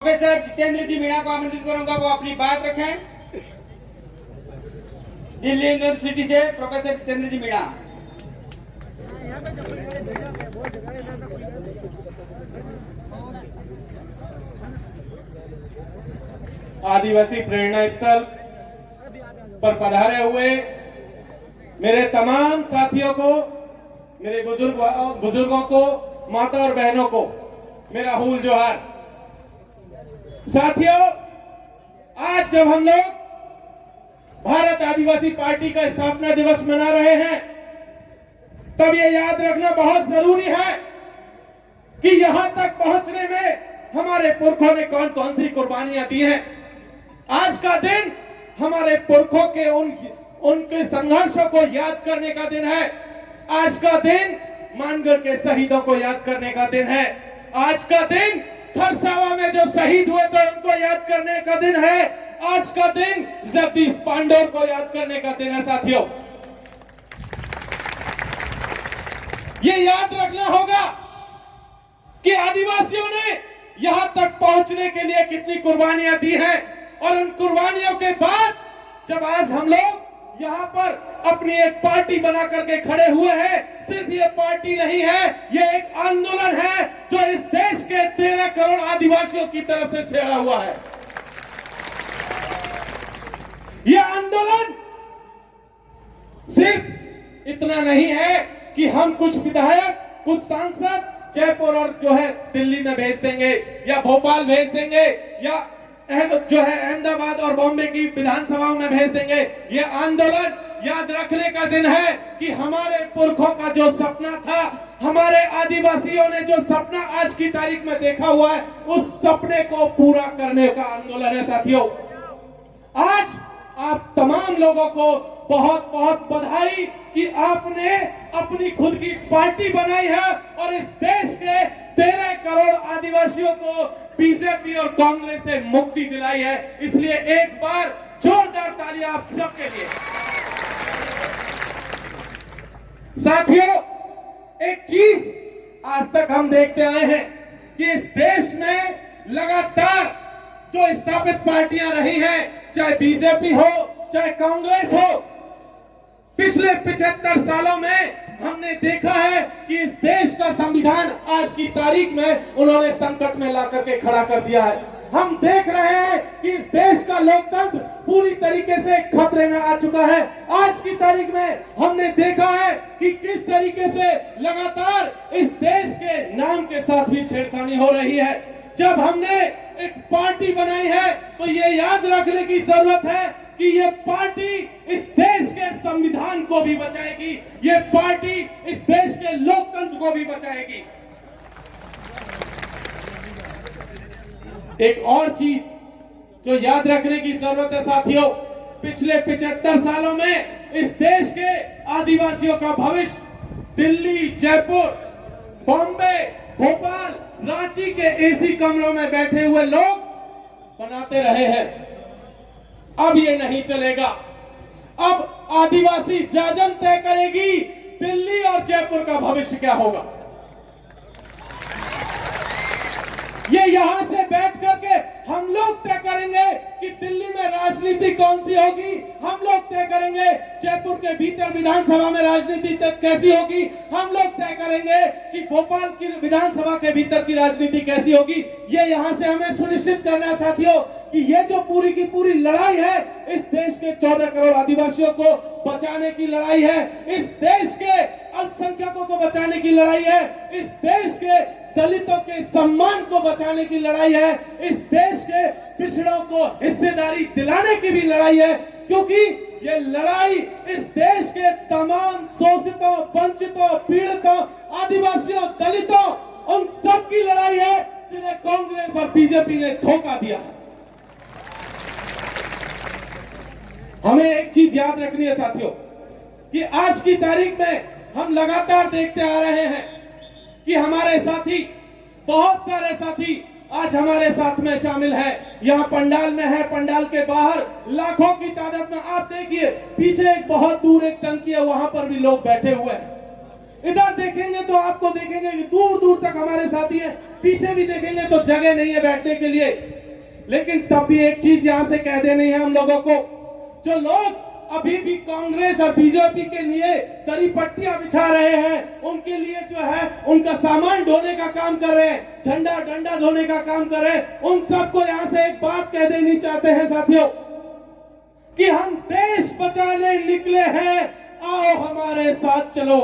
Professor Jitendra जी मीणा को आमंत्रित करूंगा, वो अपनी बात रखें। दिल्ली यूनिवर्सिटी से प्रोफेसर जितेंद्र जी मीणा। आदिवासी प्रेरणा स्थल पर पधारे हुए मेरे तमाम साथियों को, मेरे बुजुर्गों को, माता और बहनों को मेरा हुल जोहार। साथियों, आज जब हम लोग भारत आदिवासी पार्टी का स्थापना दिवस मना रहे हैं, तब ये याद रखना बहुत जरूरी है कि यहां तक पहुंचने में हमारे पुरखों ने कौन कौन सी कुर्बानियां दी हैं। आज का दिन हमारे पुरखों के उनके संघर्षों को याद करने का दिन है। आज का दिन मानगढ़ के शहीदों को याद करने का दिन है। आज का दिन खरसावा में जो शहीद हुए थे उनको याद करने का दिन है। आज का दिन जगदीश पांडोर को याद करने का दिन है। साथियों, ये याद रखना होगा कि आदिवासियों ने यहां तक पहुंचने के लिए कितनी कुर्बानियां दी हैं, और उन कुर्बानियों के बाद जब आज हम लोग यहां पर अपनी एक पार्टी बना करके खड़े हुए हैं, सिर्फ ये पार्टी नहीं है, ये एक आंदोलन है जो इस देश के 13 करोड़ आदिवासियों की तरफ से छेड़ा हुआ है। ये आंदोलन सिर्फ इतना नहीं है कि हम कुछ विधायक, कुछ सांसद जयपुर और जो है दिल्ली में भेज देंगे या भोपाल भेज देंगे या जो है अहमदाबाद और बॉम्बे की विधानसभाओं में भेज देंगे। ये आंदोलन याद रखने का दिन है कि हमारे पुरखों का जो सपना था, हमारे आदिवासियों ने जो सपना आज की तारीख में देखा हुआ है, उस सपने को पूरा करने का आंदोलन है। साथियों, आज आप तमाम लोगों को बहुत बहुत बधाई कि आपने अपनी खुद की पार्टी बनाई है और इस देश के 13 करोड़ आदिवासियों को बीजेपी और कांग्रेस से मुक्ति दिलाई है। इसलिए एक बार जोरदार तालियां आप सबके लिए। साथियों, एक चीज आज तक हम देखते आए हैं कि इस देश में लगातार जो स्थापित पार्टियां रही हैं, चाहे बीजेपी हो चाहे कांग्रेस हो, पिछले 75 सालों में हमने देखा है कि इस देश का संविधान आज की तारीख में उन्होंने संकट में ला करके खड़ा कर दिया है। हम देख रहे हैं कि इस देश का लोकतंत्र पूरी तरीके से खतरे में आ चुका है। आज की तारीख में हमने देखा है कि किस तरीके से लगातार इस देश के नाम के साथ भी छेड़खानी हो रही है। जब हमने एक पार्टी बनाई है तो ये याद रखने की जरूरत है कि ये पार्टी इस देश के संविधान को भी बचाएगी, ये पार्टी इस देश के लोकतंत्र को भी बचाएगी। एक और चीज जो याद रखने की जरूरत है साथियों, पिछले 75 सालों में इस देश के आदिवासियों का भविष्य दिल्ली, जयपुर, बॉम्बे, भोपाल, रांची के एसी कमरों में बैठे हुए लोग बनाते रहे हैं। अब ये नहीं चलेगा। अब आदिवासी जाजम तय करेगी दिल्ली और जयपुर का भविष्य क्या होगा। ये यहां से बैठ करके हम लोग तय करेंगे कि दिल्ली में राजनीति कौन सी होगी। हम लोग तय करेंगे जयपुर के भीतर विधानसभा में राजनीति कैसी होगी। हम लोग तय करेंगे कि भोपाल की विधानसभा के भीतर की राजनीति कैसी होगी। ये यहां से हमें सुनिश्चित करना है साथियों कि ये जो पूरी की पूरी लड़ाई है, इस देश के 14 करोड़ आदिवासियों को बचाने की लड़ाई है, इस देश के अल्पसंख्यकों को बचाने की लड़ाई है, इस देश के दलितों के सम्मान को बचाने की लड़ाई है, इस देश के पिछड़ों को हिस्सेदारी दिलाने की भी लड़ाई है। क्योंकि ये लड़ाई इस देश के तमाम शोषितों, वंचितों, पीड़ितों, आदिवासियों, दलितों, उन सब की लड़ाई है जिन्हें कांग्रेस और बीजेपी ने धोखा दिया है। हमें एक चीज याद रखनी है साथियों कि आज की तारीख में हम लगातार देखते आ रहे हैं कि हमारे साथी, बहुत सारे साथी आज हमारे साथ में शामिल है। यहाँ पंडाल में है, पंडाल के बाहर लाखों की तादाद में आप देखिए, पीछे एक बहुत दूर एक टंकी है, वहां पर भी लोग बैठे हुए हैं। इधर देखेंगे तो आपको देखेंगे कि दूर दूर तक हमारे साथी हैं, पीछे भी देखेंगे तो जगह नहीं है बैठने के लिए। लेकिन तब भी एक चीज यहां से कह देनी है हम लोगों को, जो लोग अभी भी कांग्रेस और बीजेपी के लिए दरी पट्टियां बिछा रहे हैं, उनके लिए जो है उनका सामान ढोने का काम कर रहे हैं, झंडा डंडा ढोने का काम कर रहे हैं, उन सबको यहां से एक बात कह देनी चाहते हैं साथियों कि हम देश बचाने निकले हैं, आओ हमारे साथ चलो।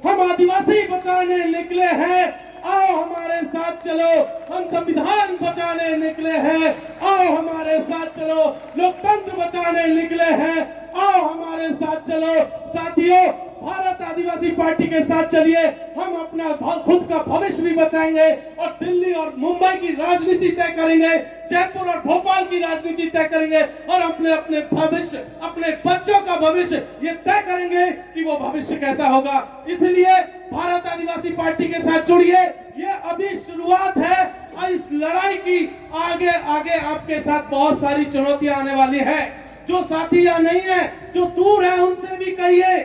हम आदिवासी बचाने निकले हैं, आओ हमारे साथ चलो। हम संविधान बचाने निकले हैं, आओ हमारे साथ चलो। लोकतंत्र बचाने निकले हैं, आओ हमारे साथ चलो। साथियों, भारत आदिवासी पार्टी के साथ चलिए, हम अपना खुद का भविष्य भी बचाएंगे और दिल्ली और मुंबई की राजनीति तय करेंगे, जयपुर और भोपाल की राजनीति तय करेंगे और अपने अपने भविष्य, अपने बच्चों का भविष्य ये तय करेंगे कि वो भविष्य कैसा होगा। इसलिए भारत आदिवासी पार्टी के साथ जुड़िए, ये अभी शुरुआत है और इस लड़ाई की आगे आगे आपके साथ बहुत सारी चुनौतियां आने वाली है। जो साथी यहाँ नहीं है, जो दूर है, उनसे भी कहिए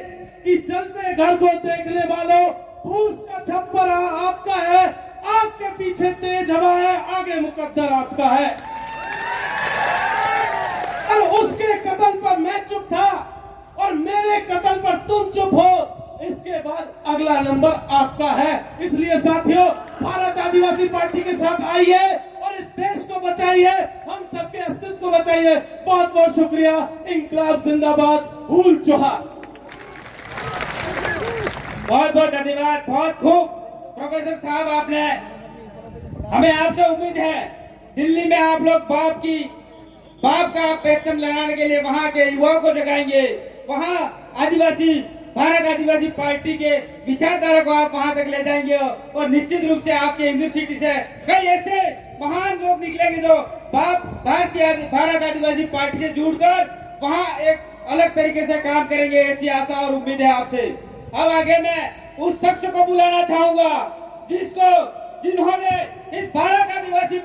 कि चलते घर को देखने वालों, फूस का छप्पर आपका है, आग के पीछे तेज हवा है, आगे मुकद्दर आपका है। और उसके कत्ल पर मैं चुप था और मेरे कत्ल पर तुम चुप हो, इसके बाद अगला नंबर आपका है। इसलिए साथियों, भारत आदिवासी पार्टी के साथ आइए और इस देश को बचाइए, हम सबके अस्तित्व को बचाइए। बहुत बहुत शुक्रिया। इंकलाब जिंदाबाद, हुल जोहार। बहुत बहुत धन्यवाद, बहुत खूब प्रोफेसर साहब, आपने हमें आपसे उम्मीद है दिल्ली में आप लोग बाप का परचम लहराने के लिए वहां के युवाओं को जगाएंगे, वहां आदिवासी भारत आदिवासी पार्टी के विचारधारा को आप वहां तक ले जाएंगे और निश्चित रूप से आपके यूनिवर्सिटी से कई ऐसे महान लोग निकलेंगे जो भारत आदिवासी पार्टी से जुड़कर वहां एक अलग तरीके से काम करेंगे। ऐसी आशा और उम्मीद है आपसे। अब आगे मैं उस शख्स को बुलाना चाहूंगा जिन्होंने इस भारत आदिवासी